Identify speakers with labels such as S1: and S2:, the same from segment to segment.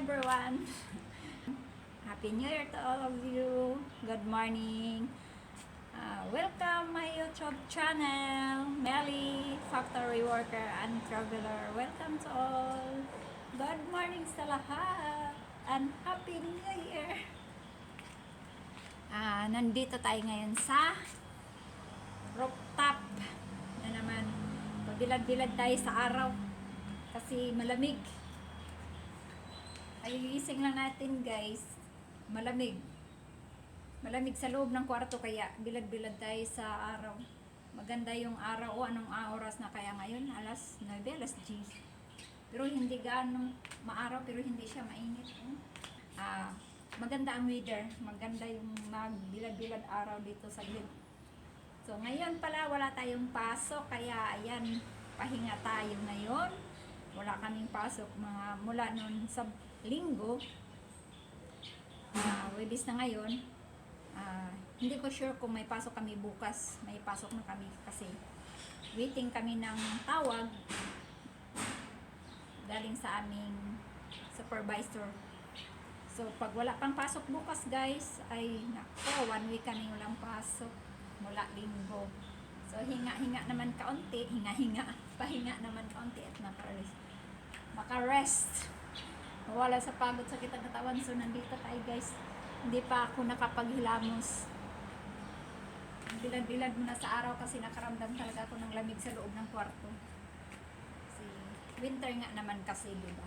S1: everyone. Happy New Year to all of you. Good morning. Welcome my YouTube channel, Melly, Factory Worker and Traveler. Welcome to all. Good morning sa lahat. And Happy New Year. Nandito tayo ngayon sa rooftop. Na naman, pagbilad-bilad tayo sa araw. Kasi malamig. Ay, gising lang natin guys. Malamig. Malamig sa loob ng kwarto kaya bilad-bilad tayo sa araw. Maganda yung araw o anong oras na kaya ngayon? Alas 9, alas 10. Pero hindi gaano maaraw pero hindi siya mainit. Maganda ang weather. Maganda yung magbilad-bilad araw dito sa gilid. So ngayon pala wala tayong pasok kaya ayan, pahinga tayo ngayon. Wala kaming pasok mula noon sa linggo. Webis na ngayon. Hindi ko sure kung may pasok kami bukas. May pasok na kami kasi waiting kami ng tawag galing sa aming supervisor. So pag wala pang pasok bukas guys, ay nako, 1 week kami walang pasok mula linggo. So hinga-hinga naman kaunti, pahinga naman kaunti at maka-rest. Wala sa pagod, sakit ang katawan. So nandito tayo guys. Hindi pa ako nakapaghilamos. Bilad-bilad muna sa araw kasi nakaramdam talaga ako ng lamig sa loob ng kwarto. Kasi winter nga naman kasi, diba?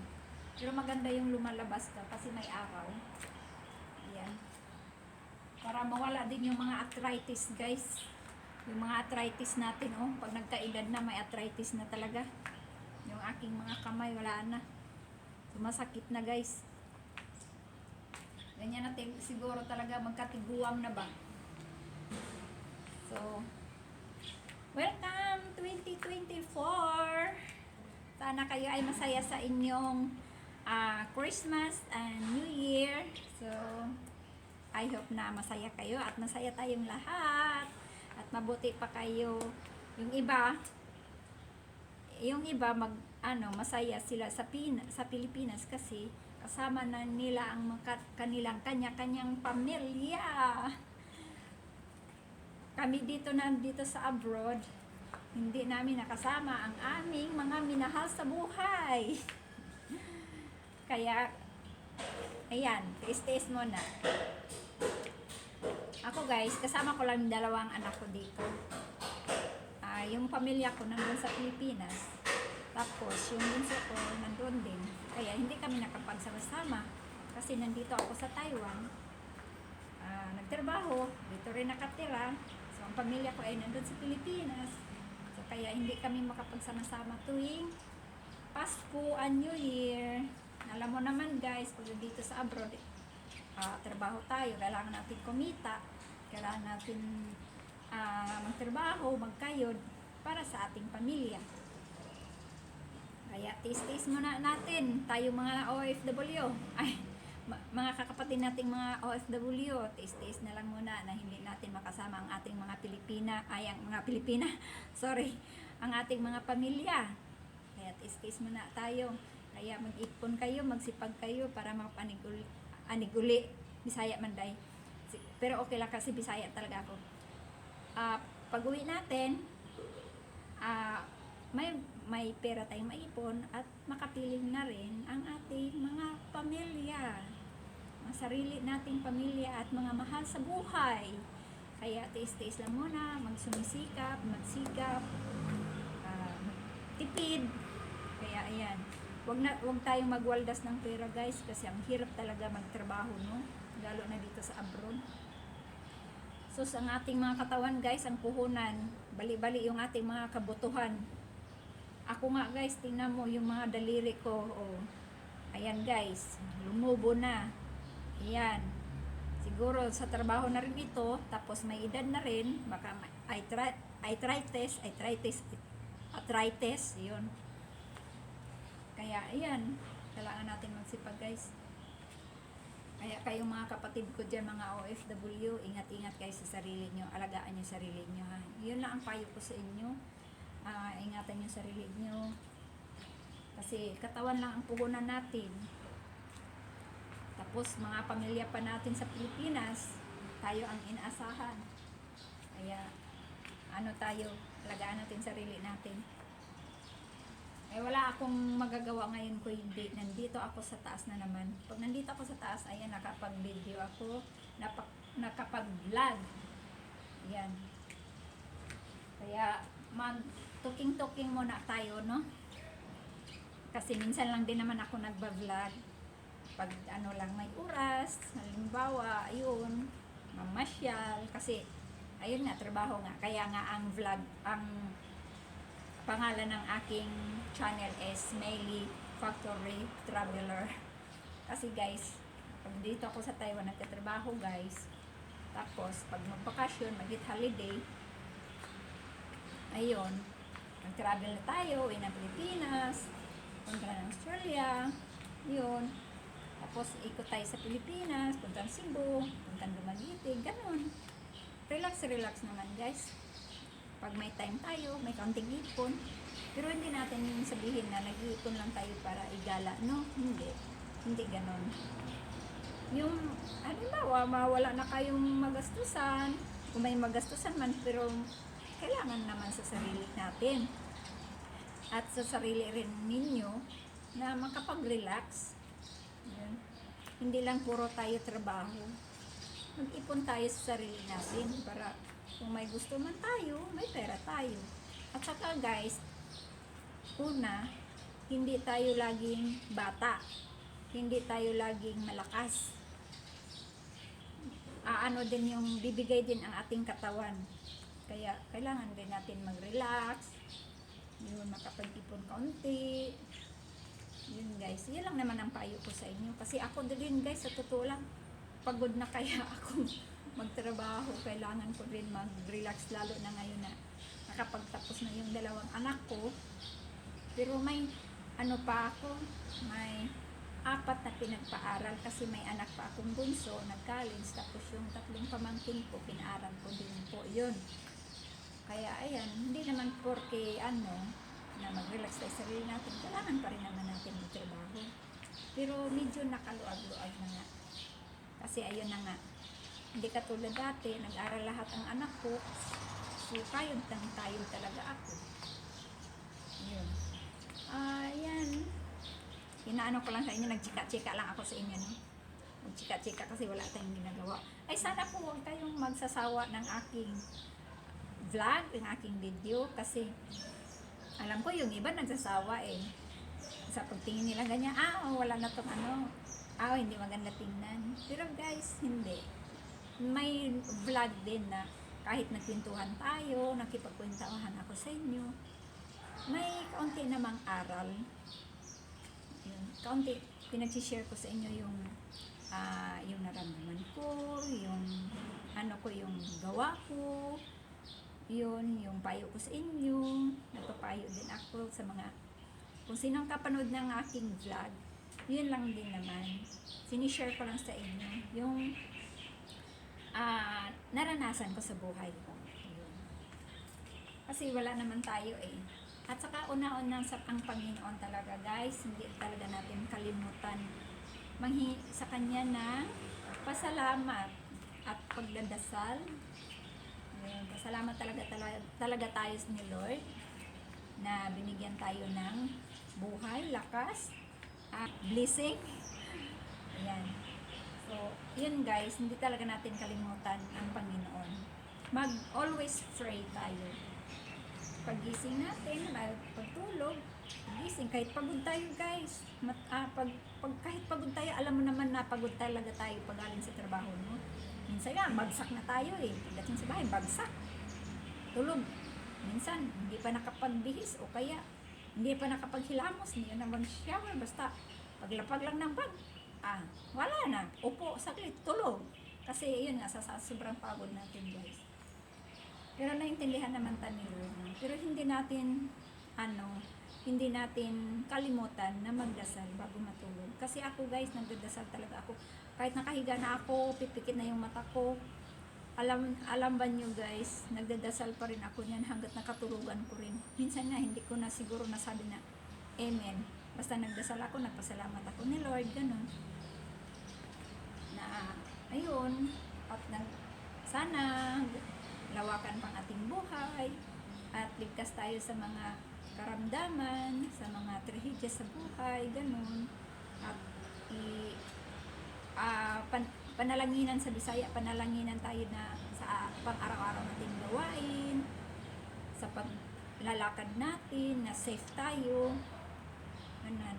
S1: Pero maganda yung lumalabas ka kasi may araw. Ayan. Para mawala din yung mga arthritis guys. Yung mga arthritis natin, pag nagkaedad na may arthritis na talaga. Yung aking mga kamay wala na. Sumasakit na guys. Ganyan natin siguro talaga magkatiguang na ba. So, welcome 2024. Sana kayo ay masaya sa inyong Christmas and New Year. So, I hope na masaya kayo at masaya tayong lahat. At mabuti pa kayo. Yung iba masaya sila sa Pilipinas kasi kasama na nila ang kanilang kanya-kanyang pamilya. Kami nandito sa abroad, hindi namin nakasama ang aming mga minahal sa buhay. Kaya ayan, tiis-tiis muna. Ako guys, kasama ko lang 2 anak ko dito. Yung pamilya ko nandun sa Pilipinas. Tapos yung bunso ko nandun din. Kaya hindi kami nakapagsama-sama. Kasi nandito ako sa Taiwan. Nagtrabaho. Dito rin nakatira. So ang pamilya ko ay nandun sa Pilipinas. So kaya hindi kami makapagsama-sama tuwing Pasko and New Year. Alam mo naman guys, pag dito sa abroad, trabaho tayo. Kailangan natin kumita. Kailangan natin magtrabaho, magkayod para sa ating pamilya. Kaya tis-tis muna natin tayo mga OFW, mga kakapatid nating mga OFW, tis-tis na lang muna na hindi natin makasama ang ating mga ang ating mga pamilya. Kaya tis-tis muna tayo. Kaya mag-ipon kayo, magsipag kayo para mapaniguli. Bisaya man day. Pero okay lang kasi Bisaya talaga ako. Pag uwi natin, may pera tayong maipon at makapiling na rin ang ating mga pamilya, mga sarili nating pamilya at mga mahal sa buhay. Kaya tiis-tiis lang muna, magsikap, tipid. Kaya ayan, wag tayong magwaldas ng pera guys kasi ang hirap talaga magtrabaho, no? Lalo na dito sa abroad. So sa ating mga katawan guys, ang puhunan, bali-bali yung ating mga kabutuhan. Ako nga guys, tingnan mo yung mga daliri ko. Ayan guys, lumubo na. Ayan. Siguro sa trabaho na rin ito, tapos may edad na rin, baka arthritis, yun. Kaya ayan, kailangan natin magsipag guys. Kaya kayong mga kapatid ko dyan, mga OFW, ingat-ingat kayo sa sarili nyo. Alagaan nyo sarili nyo, ha. Yun lang ang payo ko sa inyo. Ingatan nyo sarili nyo. Kasi katawan lang ang puhunan natin. Tapos mga pamilya pa natin sa Pilipinas, tayo ang inaasahan. Kaya ano tayo, alagaan natin sarili natin. Eh wala akong magagawa ngayon ko hindi. Nandito ako sa taas na naman. Pag nandito ako sa taas, ayan, nakapag-video ako, nakapag-vlog. Ayan. Kaya mag-talking muna tayo, no? Kasi minsan lang din naman ako nagba-vlog. Pag ano lang may oras, halimbawa, ayun, mamasyal. Kasi, ayun nga, trabaho nga. Kaya nga ang vlog, ang pangalan ng aking channel is Mayley Factory Traveler. Kasi guys, pag dito ako sa Taiwan nagtatrabaho guys, tapos pag magbakasyon, mag-hit holiday, ayun, nag-travel na tayo, uwi ng Pilipinas, punta ng Australia, yun. Tapos ikot tayo sa Pilipinas, punta ng Cebu, punta ng Dumaguete, ganun. Relax naman guys. Pag may time tayo, may kaunting ipon. Pero hindi natin yung sabihin na nag-iipon lang tayo para igala. No, hindi. Hindi ganon. Yung, halimbawa, mawala na kayong magastusan. Kung may magastusan man, pero kailangan naman sa sarili natin. At sa sarili rin ninyo na makapag-relax. Yun. Hindi lang puro tayo trabaho. Mag-ipon tayo sa sarili natin para kung may gusto man tayo, may pera tayo. At saka guys, una, hindi tayo laging bata. Hindi tayo laging malakas. Ano din yung bibigay din ang ating katawan. Kaya kailangan din natin mag-relax. Yun, makapag-ipon kaunti. Yun guys, yun lang naman ang payo ko sa inyo. Kasi ako din guys, sa totoo lang, pagod na kaya ako magtrabaho. Kailangan ko rin mag-relax lalo na ngayon na nakapagtapos na yung dalawang anak ko. Pero may ano pa ako, may 4 na pinagpaaral kasi may anak pa akong bunso, nag-college, tapos yung 3 pamangkin ko, pinaaral ko din po yun. Kaya ayan, hindi naman porke ano, na mag-relax tayo sa sarili natin, kailangan pa rin naman natin magtrabaho. Pero medyo nakaluag-luag na nga. Kasi ayun na nga, hindi katulad dati, nag-aral lahat ang anak ko, so kayod talaga ako. Yun. Ayan. Inaano ko lang sa inyo, nagchika-chika lang ako sa inyo, no? Nagchika-chika kasi wala tayong ginagawa. Ay sana po huwag kayong magsasawa ng aking vlog, ng aking video, kasi alam ko yung iba nagsasawa eh. Sa pagtingin nila ganyan, wala na tong ano, hindi maganda tingnan. Pero guys, hindi. May vlog din na kahit nagkwentuhan tayo, nakipagkwentuhan ako sa inyo, may kaunti namang aral. Yun, kaunti, pinag-share ko sa inyo yung naramdaman ko, yung ano ko, yung gawa ko, yun, yung payo ko sa inyo, nagpapayo din ako sa mga, kung sinong kapanood ng aking vlog, yun lang din naman. Sinishare ko lang sa inyo, yung naranasan ko sa buhay ko. Yun. Kasi wala naman tayo eh. At saka una-una ang Panginoon talaga guys, hindi talaga natin kalimutan sa Kanya na pasalamat at pagdadasal. Ayun, pasalamat talaga tayo ni Lord na binigyan tayo ng buhay, lakas, at blessing. Ayan. So, yun guys, hindi talaga natin kalimutan ang Panginoon. Always pray tayo. Paggising natin, pagtulog, pagising, kahit pagod tayo guys, kahit pagod tayo, alam mo naman na pagod talaga tayo pag galing sa trabaho, no? Minsan nga, bagsak na tayo eh. Pagdating sa bahay, bagsak. Tulog. Minsan, hindi pa nakapagbihis o kaya hindi pa nakapaghilamos, hindi na mag-shower, basta paglapag lang ng bag. Wala na. Upo, saglit, tulog. Kasi yun nga, sa sobrang pagod natin guys. Pero naintindihan naman tayo ni Lord. Pero hindi natin kalimutan na magdasal bago matulog. Kasi ako guys, nagdadasal talaga ako. Kahit nakahiga na ako, pipikit na yung mata ko. Alam ba nyo guys, nagdadasal pa rin ako niyan hanggat nakatulugan ko rin. Minsan nga, hindi ko na siguro nasabi na Amen. Basta nagdasal ako, nagpasalamat ako ni Lord, ganun. na ayun, at sana lawakan pang ating buhay at ligtas tayo sa mga karamdaman, sa mga trahedya sa buhay, ganun. At panalanginan sa Bisaya, panalanginan tayo na sa pang-araw-araw nating gawain, sa paglalakad natin, na safe tayo. Ganun.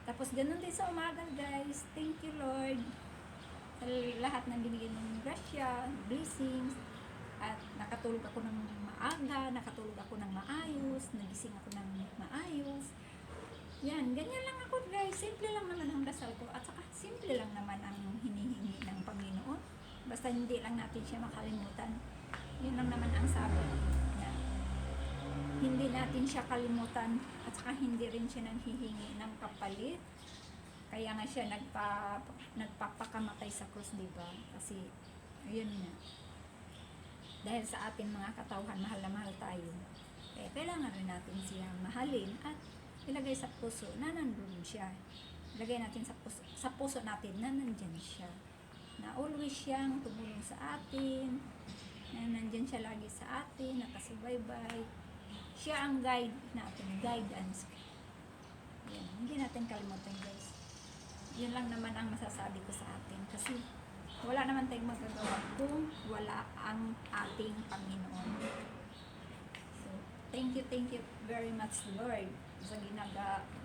S1: Tapos ganun din sa umaga, guys. Thank you, Lord, sa lahat ng binigyan mong grasya, blessings, at nakatulog ako ng maaga, nakatulog ako ng maayos, nagising ako ng maayos. Yan, ganyan lang ako, guys. Simple lang naman ang dasal ko, at saka simple lang naman ang hinihingi ng Panginoon. Basta hindi lang natin siya makalimutan. Yun lang naman ang sabi, na hindi natin siya kalimutan, at saka hindi rin siya nanghihingi ng kapalit. Kaya nga siya nagpapakamatay sa krus, diba? Kasi, ayun nga. Dahil sa ating mga katauhan, mahal na mahal tayo. Kaya kailangan rin natin siya mahalin at ilagay sa puso na nandun siya. Ilagay natin sa puso natin na nandyan siya. Na always siyang tumulong sa atin, na nandyan siya lagi sa atin, nakasubaybay. Siya ang guide natin, guidance. Yan, hindi natin kalimutan, guys. Yun lang naman ang masasabi ko sa atin. Kasi wala naman tayong magagawa kung wala ang ating Panginoon. So, thank you very much, Lord,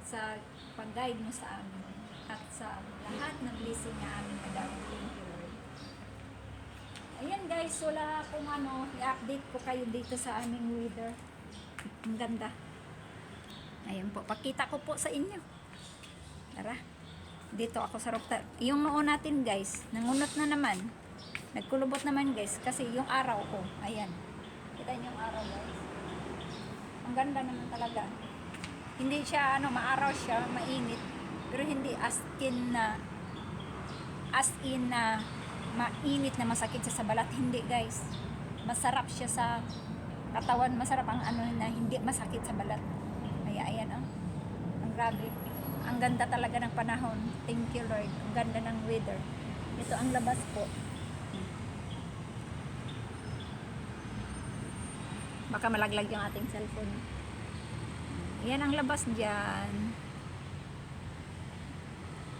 S1: sa pag-guide mo sa amin at sa lahat ng blessing na amin nagawin. Thank you, Lord. Ayan, guys, wala akong i-update ko kayo dito sa aming weather. Ang ganda. Ayan po, pakita ko po sa inyo. Tara. Dito ako sa rooftop. Yung noo natin, guys, nangunot na naman. Nagkulubot naman, guys, kasi yung araw ko, ayan. Kita niyo yung araw, guys. Ang ganda naman talaga. Hindi siya, maaraw siya, mainit. Pero hindi as in na mainit na masakit siya sa balat. Hindi, guys. Masarap siya sa katawan. Masarap ang na hindi masakit sa balat. Kaya, ayan, ang grabe. Ang ganda talaga ng panahon. Thank you, Lord. Ang ganda ng weather. Ito ang labas po. Baka malaglag yung ating cellphone. Yan ang labas dyan.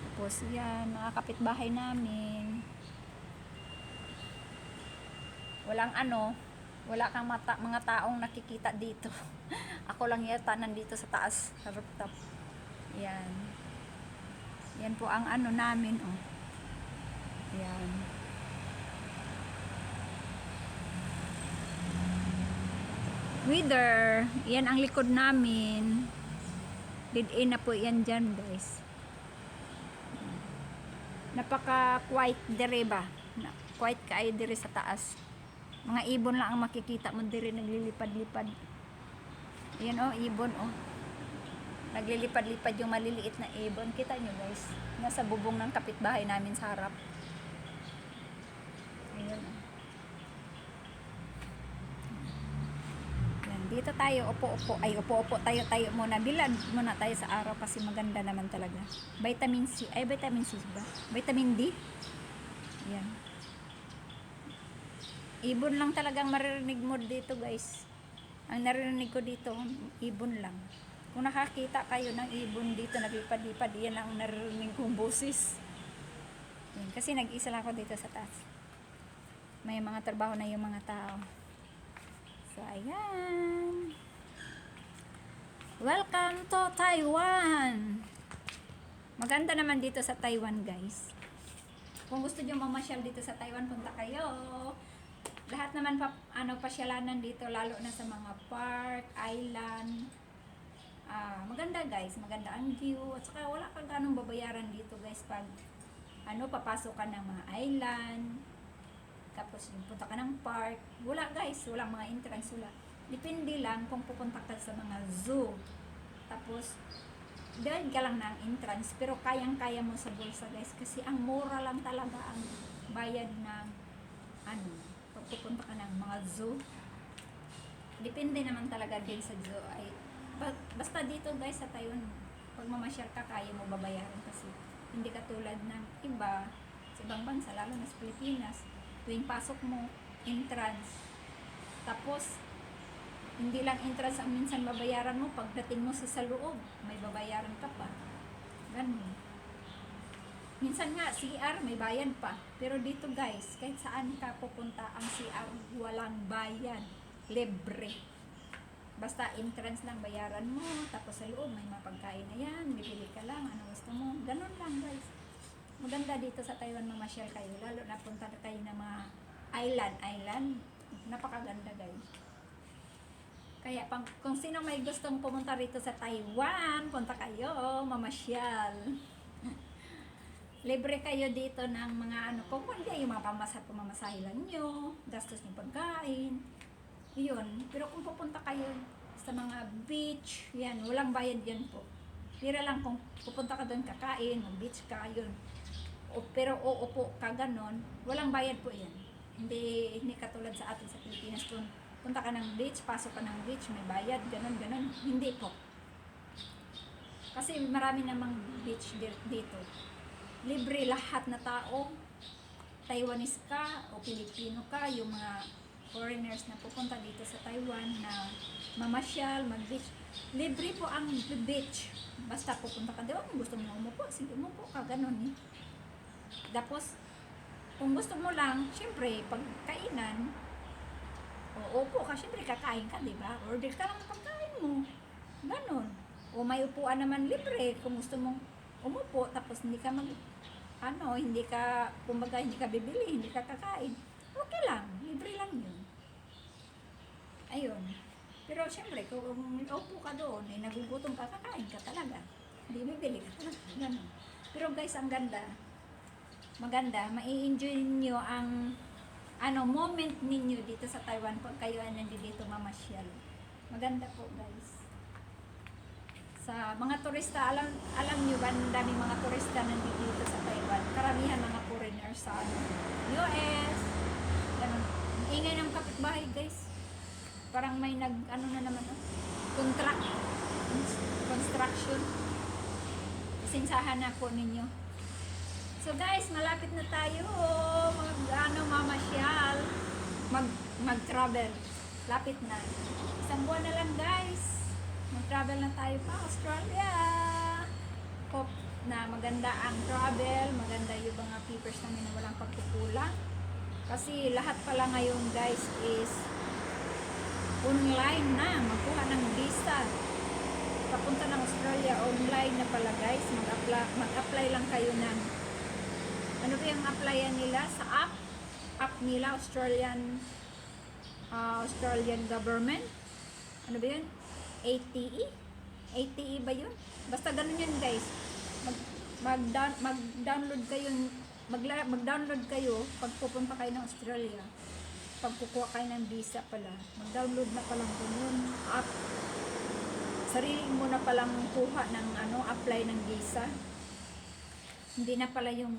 S1: Tapos yan, mga kapitbahay namin. Wala kang mga taong nakikita dito. Ako lang yata nandito sa taas, sa rooftop. Yan. Yan po ang namin, Yan. Weather. Yan ang likod namin. Dead-end na po yan dyan, guys. Napaka-quiet dire ba? Quiet kayo dire sa taas. Mga ibon lang ang makikita mo dire, naglilipad-lipad. Yan, ibon, naglilipad-lipad yung maliliit na ibon. Kita nyo, guys, nasa bubong ng kapitbahay namin sa harap. Ayan. Yan, dito tayo, upo-upo tayo muna. Bilad muna tayo sa araw kasi maganda naman talaga. Vitamin C ba? Vitamin D. Yan. Ibon lang talagang maririnig mo dito, guys. Ang naririnig ko dito, ibon lang. Kung nakakita kayo ng ibon dito, naglipad-lipad, yan ang naririnig kong boses. Yan, kasi nag-isa lang ako dito sa taas. May mga trabaho na yung mga tao. So, ayan. Welcome to Taiwan! Maganda naman dito sa Taiwan, guys. Kung gusto nyo mamasyal dito sa Taiwan, punta kayo. Lahat naman pasyalanan dito, lalo na sa mga park, island. Maganda, guys, maganda ang view, at saka wala kang ganong babayaran dito, guys, pag papasok ka ng mga island, tapos yung punta ka ng park, wala, guys, wala mga entrance, wala. Depende lang kung pupunta ka sa mga zoo, tapos dahil ka lang ng entrance, pero kayang-kaya mo sa bulsa, guys, kasi ang mura lang talaga ang bayad ng pag pupunta ka ng mga zoo. Depende naman talaga din sa zoo, ay basta dito, guys, sa Taiwan, pag mamasyal ka, kaya mo babayaran kasi hindi katulad ng iba sa ibang bansa, lalo na sa Pilipinas. Tuwing pasok mo, entrance. Tapos, hindi lang entrance ang minsan babayaran mo, pagdating mo sa loob, may babayaran ka pa. Ganun. Minsan nga, CR may bayad pa. Pero dito guys, kahit saan ka pupunta, ang CR walang bayad. Libre. Basta entrance lang bayaran mo, tapos sa loob may mapagkain na yan, bibili ka lang, ano gusto mo. Ganun lang guys. Maganda dito sa Taiwan, mamasyal kayo. Lalo na punta na kayo ng mga island. Napakaganda guys. Kaya kung sino may gustong pumunta rito sa Taiwan, punta kayo, mamasyal. Libre kayo dito ng mga ano, kung hindi yung mga pamamasahe lang nyo, gastos ng pagkain, yun. Pero kung pupunta kayo sa mga beach, yan, walang bayad yan po. Pira lang kung pupunta ka doon kakain, mag-beach ka, yun. Pero uupo ka ganon, walang bayad po yan. Hindi katulad sa atin sa Pilipinas, kung punta ka ng beach, pasok ka ng beach, may bayad, ganon. Hindi po. Kasi marami namang beach dito. Libre lahat na tao, Taiwanese ka o Pilipino ka, yung mga foreigners na pupunta dito sa Taiwan na mamasyal, mag-beach. Libre po ang beach. Basta pupunta ka doon, gusto mo umupo, sige umupo ka, ganun eh. Tapos, kung gusto mo lang, syempre, pagkainan, o upo ka, syempre kakain ka, diba? Order ka lang ng pagkain mo. Ganun. O may upuan naman libre, kung gusto mong umupo, tapos hindi ka kumbaga, hindi ka bibili, hindi ka kakain. Okay lang, libre lang yun. Ayun. Pero syempre, kung upo ka doon, nagugutom ka, kakain ka talaga. Hindi bibili ka talaga. Ganun. Pero guys, ang ganda. Maganda, mai-enjoy niyo ang moment ninyo dito sa Taiwan pag kayo ay nandito mamasyal. Maganda po guys. Sa mga turista, alam nyo ba, ang daming mga turista nandito sa Taiwan. Karamihan mga foreigners sa US. Ganun. Ingay ng kapitbahay guys. Parang may na naman, construction. Sinsahan na po ninyo. So guys, malapit na tayo mamasyal, mag-travel. Lapit na. Isang buwan na lang guys. Mag-travel na tayo pa Australia. Hope na maganda ang travel, maganda yung mga papers namin na walang pagkukulang. Kasi lahat pala ngayon guys is online na, magkuha ng visa. Papunta ng Australia, online na pala guys. Mag-apply lang kayo ng ano ba yung applyan nila sa app nila, Australian government. Ano ba yun? ATE ba yun? Basta ganun yun guys. Mag-download kayo pag pupunta kayo ng Australia. Pag kukuha kayo ng visa pala, mag-download na palang yun app. Sarili mo na palang kuha ng apply ng visa. Hindi na pala yung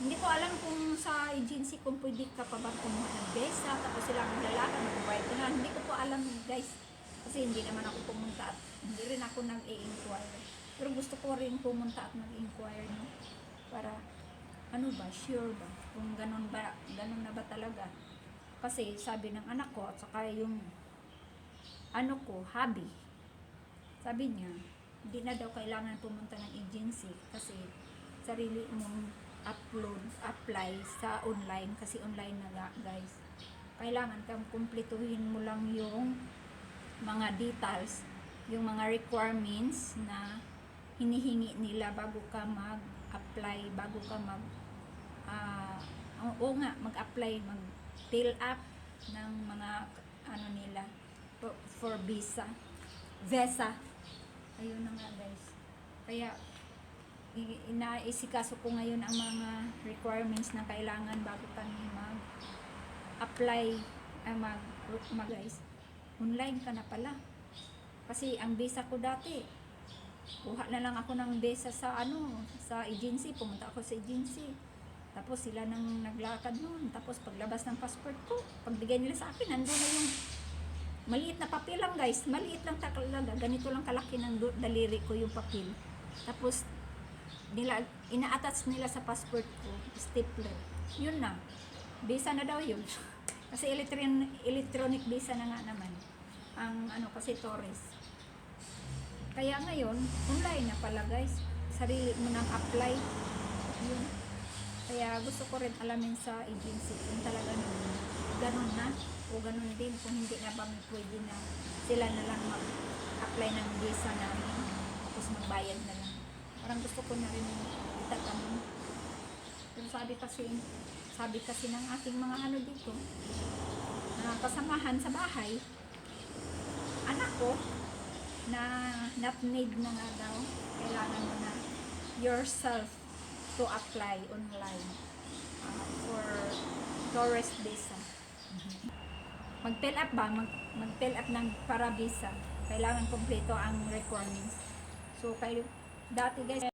S1: hindi ko alam kung sa agency kung pwede ka pa ba kumuha ng visa, tapos sila ang lalaki, mag-provide ka na. Hindi ko po alam guys. Kasi hindi naman ako pumunta at hindi rin ako nag-i-inquire. Pero gusto ko rin pumunta at nag-inquire, no? Para, sure ba? Kung ganun na ba talaga? Kasi sabi ng anak ko at saka yung hobby. Sabi niya, hindi na daw kailangan pumunta ng agency kasi sarili mong apply sa online kasi online na nga, guys. Kailangan kang kumpletuhin mo lang yung mga details, yung mga requirements na hinihingi nila bago ka mag-apply, bago ka mag-apply, mag-fill up ng mga nila for visa. Ayun na nga guys. Kaya inaisikaso ko ngayon ang mga requirements na kailangan bago kami mag-apply, guys. Online ka na pala. Kasi ang visa ko dati, kuha na lang ako ng visa sa agency, pumunta ako sa agency. Tapos sila nang naglakad noon. Tapos paglabas ng passport ko, pagbigay nila sa akin, nandun na yung maliit na papel lang guys. Maliit lang talaga. Ganito lang kalaki ng daliri ko yung papel. Tapos ina-attach nila sa passport ko, stapler. Yun na. Visa na daw yun. Kasi electronic visa na nga naman. Ang ano kasi tourist. Kaya ngayon, online na pala guys. Sarili mo nang apply. Yun. Kaya gusto ko rin alamin sa agency kung talaga naman ganun na o ganun din kung hindi na ba may pwede na sila na lang mag-apply ng visa namin tapos magbayad na lang. Parang gusto ko na rin itatanong. Pero sabi kasi ng ating mga ano dito na kasamahan sa bahay, anak ko na not need na nga daw, kailangan mo na yourself to apply online for tourist visa. Mag-fill up ba? Mag-fill up ng para visa. Kailangan kompleto ang requirements. So, dati guys,